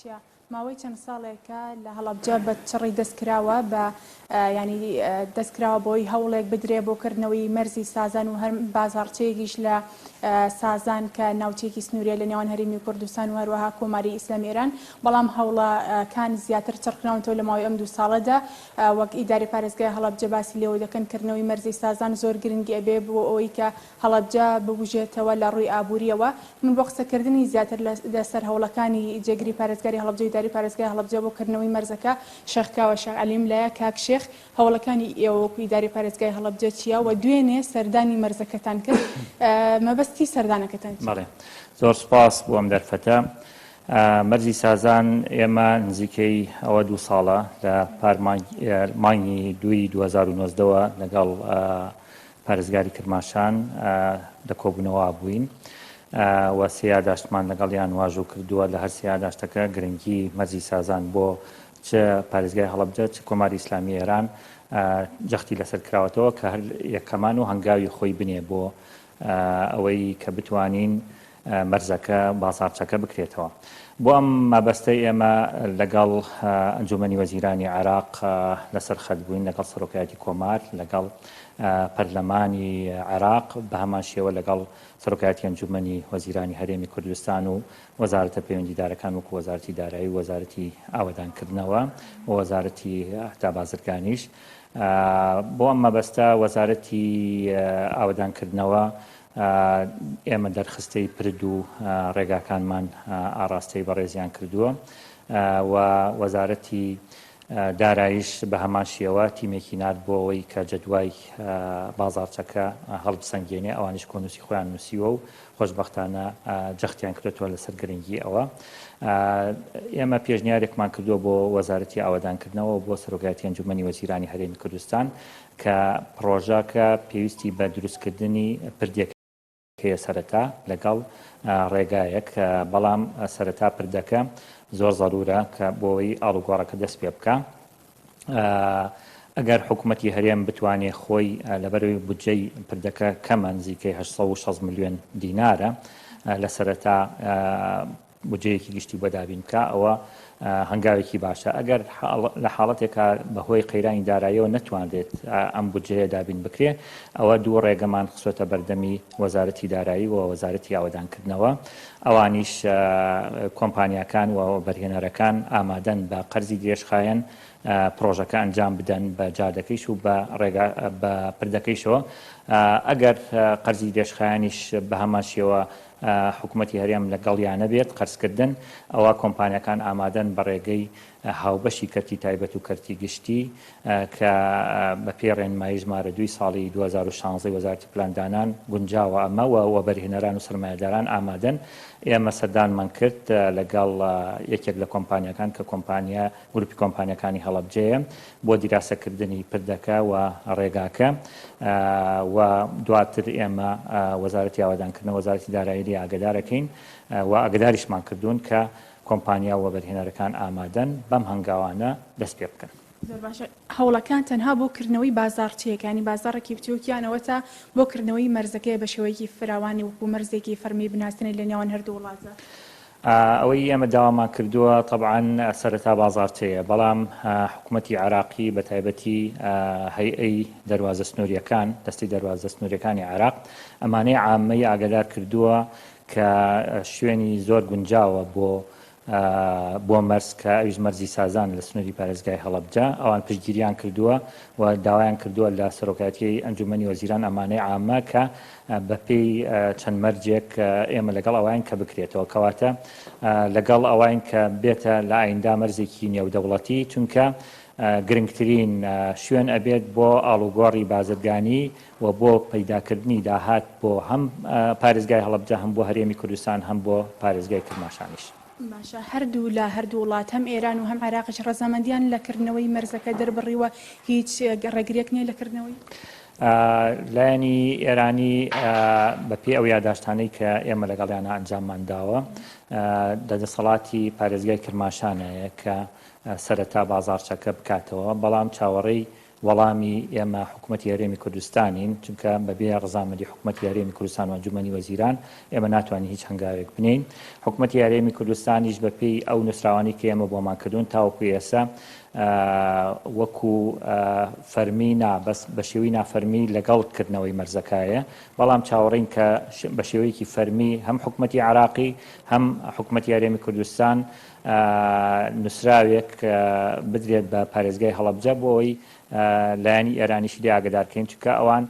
چیە ماوەی چەند ساڵێکە لە هەڵەبجە بە چڕی دەستکراوە بە ینی دەستکراوە بۆی هەوڵێک بدرێ بۆ کردنەوەی مەرزی سازان و هەر بازارچەیەکیش لە سازان کە ناوچێکی سنوورە لە نێوان هەرێمی کوردستان و هەروەها کۆماری ئیسلامی ئێران بەڵام هەوڵەکان زیاتر چڕکراونەوە لە ماوەی ئەم 2 ساڵەدا وەک ئیداری پارێزگای هەڵەبجە باسی لێەوە دەکەن کردنەوەی مەرزی سازان زۆر گرنگی ئەبێ بۆ ئەوەی کە هەڵەبجە ببوژێتەوە لە ڕووی ئابووریەوە من بۆ قسەکردنی زیاتر لەسەر هەوڵەکانی جێگری پارێزگاری هەڵەبجە ئیداری پارێزگای هەڵەبجە بۆ کردنەوەی مەرزەکە شێخکاوە شێخ عەلیم لایە کاک شێخ هەوڵەکانی ئێوە وەکو ئیداری پارێزگای هەڵەبجە چییە و دوێنێ سەردانی مەرزەکەتان کرد مەبەستی سەردانەکەتان بەڵێ زۆر سپاس بۆ ئەم دەرفەتە مەرزی سازان ئێمە نزیکەی ئەوە 2 ساڵە لە مانگی 2019ەوە لەگەڵ پارێزگاری کرماشان لە کۆبوونەوە بووین و سیاداشتمان لەگەڵیان واژوو کردووە لە هەر سیاداشتەکە گرنگی مەرزی سازان بۆ چ پارێزگای هەڵەبجە چ کۆماری ئیسلامی ئێران جەختی لەسەر کراوەتەوە کە هەر یەکەمان و هەنگاوی خۆی بنێ بۆ ئەوەی کە بتوانین مەرزەکە بازارچەکە بکرێتەوە بۆ ئەم مەبەستەی ئێمە لەگەڵ ئەنجومەنی وەزیرانی عێراق لەسەر خەت بووین لەگەڵ سەرۆکایەتی کۆمار لەگەڵ پەرلەمانی عێراق بە هەمان شێوە لەگەڵ سەرۆکایەتی ئەنجومەنی وەزیرانی هەرێمی کوردستان و وەزارەتە پەیوەندیدارەکان وەکو وەزارەتی دارایی و وەزارەتی ئاوەدانکردنەوە و وەزارەتی هەتا بازرگانیش بۆ ئەم مەبەستە وەزارەتی ئاوەدانکردنەوە ئێمە دەرخستەی پرد و ڕێگاکانمان ئاڕاستەی بەڕێزیان کردووە و وەزارەتی دارایش بە هەمان شێوە تیمێکی نات بۆ ئەوەی کە جەدوای بازارچەکە هەڵبسەنگێنێ ئەوانش کۆنووسی خۆیان نووسیوە و خۆشبەختانە جەختیان کردێتەوە لەسەر گرنگی ئەوە ئێمە پێشنیارێکمان کردووە بۆ وەزارەتی ئاوەدانکردنەوە بۆ سەرۆکایەتی ئەنجومەنی وەزیرانی هەرێمی کوردستان کە پرۆژەکە پێویستی بە دروستکردنی پردێک هەیە سەرەتا لەگەڵ ڕێگایەک بەڵام سەرەتا پردەکە زۆر ضرورە کە بۆی ئاڵوگۆڕەکە دەست پێ بکە ئەگەر حکوومەتی هەرێم بتوانێت خۆی لەبەروی بودجەی پردەکە کەمە نزیکەی 860 ملیۆن دینارە لە سەرەتا بودجەیەکی گشتی بۆ دابین بکە ئەوە هەنگاوێکی باشە ئەگەر لە حاڵەتێکە بەهۆی قەیرانی داراییەوە نەتوانرێت ئەم بودجەیە دابین بکرێ ئەوە 2 ڕێگەمان خسوەتە بەردەمی وەزارەتی دارایی و وەزارەتی ئاوەدانکردنەوە ئەوانیش کۆمپانیاکان و بەرهێنەرەکان ئامادەن بە قەرزی درێژخایەن پرۆژەکە ئەنجام بدەن بە جادەکەیش و بە پردەکەیشەوە ئەگەر قەرزی درێژخایەنیش بە هەمان شێوە حکوومەتی هەرێم لەگەڵیانە بێت قەرزکردن ئەوە کۆمپانیەکان ئامادەن بە ڕێگەی هاوبەشی کەرتی تایبەت و کەرتی گشتی کە بە پێ ڕێنمایی ژمارە 2 ساڵی 2016 وەزارەتی پلاندانان گونجاوە ئەمەوە و بەرهێنەران و سرمایه‌داران ئامادەن ئێمە سەردانمان کرد لەگەڵ یەکێک لە کۆمپانیەکان کە کۆمپانیا گروپی کۆمپانیەکانی هەڵەبجەیە بۆ دیراسەکردنی پردەکە و ڕێگاکە و دواتر ئێمە وەزارەتی ئاوەدانکردنەوە وەزارەتی دارایی ئاگدارەکەین و ئاگداریشمان کردوون کە کۆمپانیا و بەرهێنەرەکان ئامادەن بەم هەنگاوانە دەست پێ بکەن. زۆر باشە هەوڵەکان تەنها بۆ کردنەوەی بازارچیەکانی بازارێکی بچووکیانەوە تا بۆ کردنەوەی مەرزەکەی بە شێوەیەکی فراوانی وەکو مەرزێکی فەرمی بناسنی لە نێوان هەردوو وڵاتە ئەوەی ئێمە داوامان کردووە طبعاً سەرەتا بازارچەیە بەڵام حکوومەتی عێراقی بە تایبەتی هەیئەی دەروازە سنووریەکان دەستی دەروازە سنووریەکانی عێراق ئەمانەی عامەی ئاگادار کردووە کە شوێنی زۆر گونجاوە بۆ مەرز کە ئەویش مەرزی سازان لە سنووری پارێزگای هەڵەبجە ئەوان پشتگیریان کردووە و داوایان کردووە لە سەرۆکایەتی ئەنجومەنی وەزیران ئەمانەی عامە کە بەپێی چەند مەرجێک ئێمە لەگەڵ ئەوان کە بکرێتەوە کەواتە لەگەڵ ئەوان کە بێتە لە ئایندا مەرزێکی نێودەوڵەتی چونکە گرنگترین شوێن ئەبێت بۆ ئاڵوگۆڕی بازرگانی و بۆ پەیداکردنی داهات بۆ هەم پارێزگای هەڵەبجە هەم بۆ هەرێمی کوردستان هەم بۆ پارێزگای کرماشانیش. باشە هەردوو لە هەردوو وڵات هەم ئێران و هەم عێراقش ڕەزامەندیان لەکردنەوەی مەرزەکە دەربڕیوە هیچ ڕێگرێک نییە لەکردنەوەی لایەنی ئێرانی بەپێ ئەو یاداشتانەی کە ئێمە لەگەڵیانە ئەنجاممان داوە دەدەسەڵاتی پارێزگای کرماشانەیە کە سەرەتا بازارچەکە بکاتەوە بەڵام چاوەڕێی وەڵامی ئێمە حکوومەتی هەرێمی کوردستانین، چونکە بەبێ ڕەزامەندی حکوومەتی هەرێمی کوردستان و ئەنجومەنی وەزیران ئێمە ناتوانین هیچ هەنگاوێک بنین. حکوومەتی هەرێمی کوردستانیش بەپێی ئەو نووسراوانی کە ئێمە بۆمان کردوون تاوەکو ئێستا وەکو فەرمی بە شێوەی نافەرمی لەگەڵ کردنەوەی مەرزەکایە، بەڵام چاوەڕین کە بە شێوەیەکی فەرمی هەم حکوومەتی عراقی هەم حکوومەتی هەرێمی کوردستان نووسراوێک بدرێت بە پارێزگای هەڵەبجە بۆەوەی لایەنی ئێرانیشی لێ ئاگدارکەین، چونکە ئەوان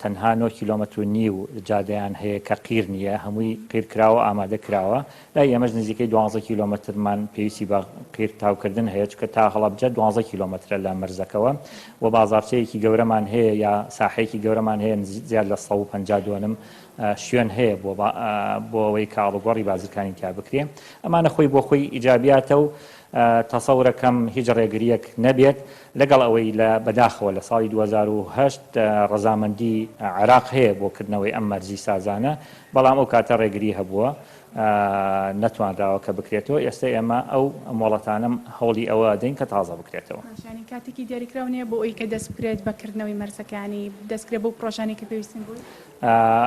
تەنها 9 کیلۆمەتر و نیو جادەیان هەیە کە قیر نییە، هەمووی قیرکراوە ئامادە کراوە. لای ئێمەش نزیکەی 12 کیلۆمەترمان پێویستی بە قیر تاوکردن هەیە، چکە تا هەڵەبجە 12 کیلۆمەترە لە مەرزەکەەوە و بازارچەیەکی گەورەمان هەیە یا ساحەیەکی گەورەمان هەیە زیاد لە 152 شوێن هەیە بۆ ئەوەی کاڵوگۆڕی بازرگانی تیا بکرێ. ئەمانە خۆی بۆ خۆی ئیجابیاتە و تەسەورەکەم هیچ ڕێگریەک نەبێت لەگەڵ ئەوەی لە بەداخەوە لە ساڵی 2008 ڕەزامەندی عێراق هەیە بۆکردنەوەی ئەم مەرزی سازانە، بەڵام ئەو کاتە ڕێگری هەبووە نەتوانراوە کە بکرێتەوە. ئێستا ئێمە ئەو مۆڵەتانم هەوڵی ئەوە دەین کە تازە بکرێتەوە. کاتێکی دیاریکراونەیە بۆ ئەوی کە دەست بکرێت بەکردنەوەی مەرزەکانی دەستکرێت بۆ پرۆژانی کە پێویستن بووی؟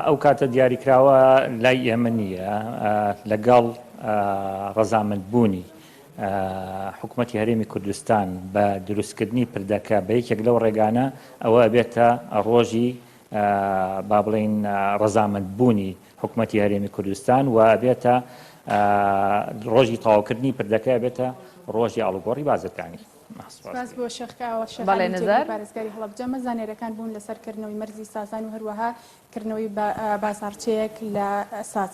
ئەو کاتە دیاریکراوە لای ئێمە نییە، لەگەڵ ڕەزامەندبوونی حکوومەتی هەرێمی کوردستان بە دروستکردنی پردەکە بە یەکێک لەو ڕێگانە ئەوە بێتە ڕۆژی با بڵین ڕەزامەندبوونی حکوومەتی هەرێمی کوردستان و بێتە ڕۆژی تەواوکردنی پردەکە بێتە ڕۆژی ئاڵوگۆڕی بازرگانی. سپاس بۆ شێخکاوە پارێزگاری هەڵەبجە مەزانێرەکان بوون لەسەرکردنەوەی مەرزی سازان و هەروەها کردنەوەی بازارچەیەک لە ساز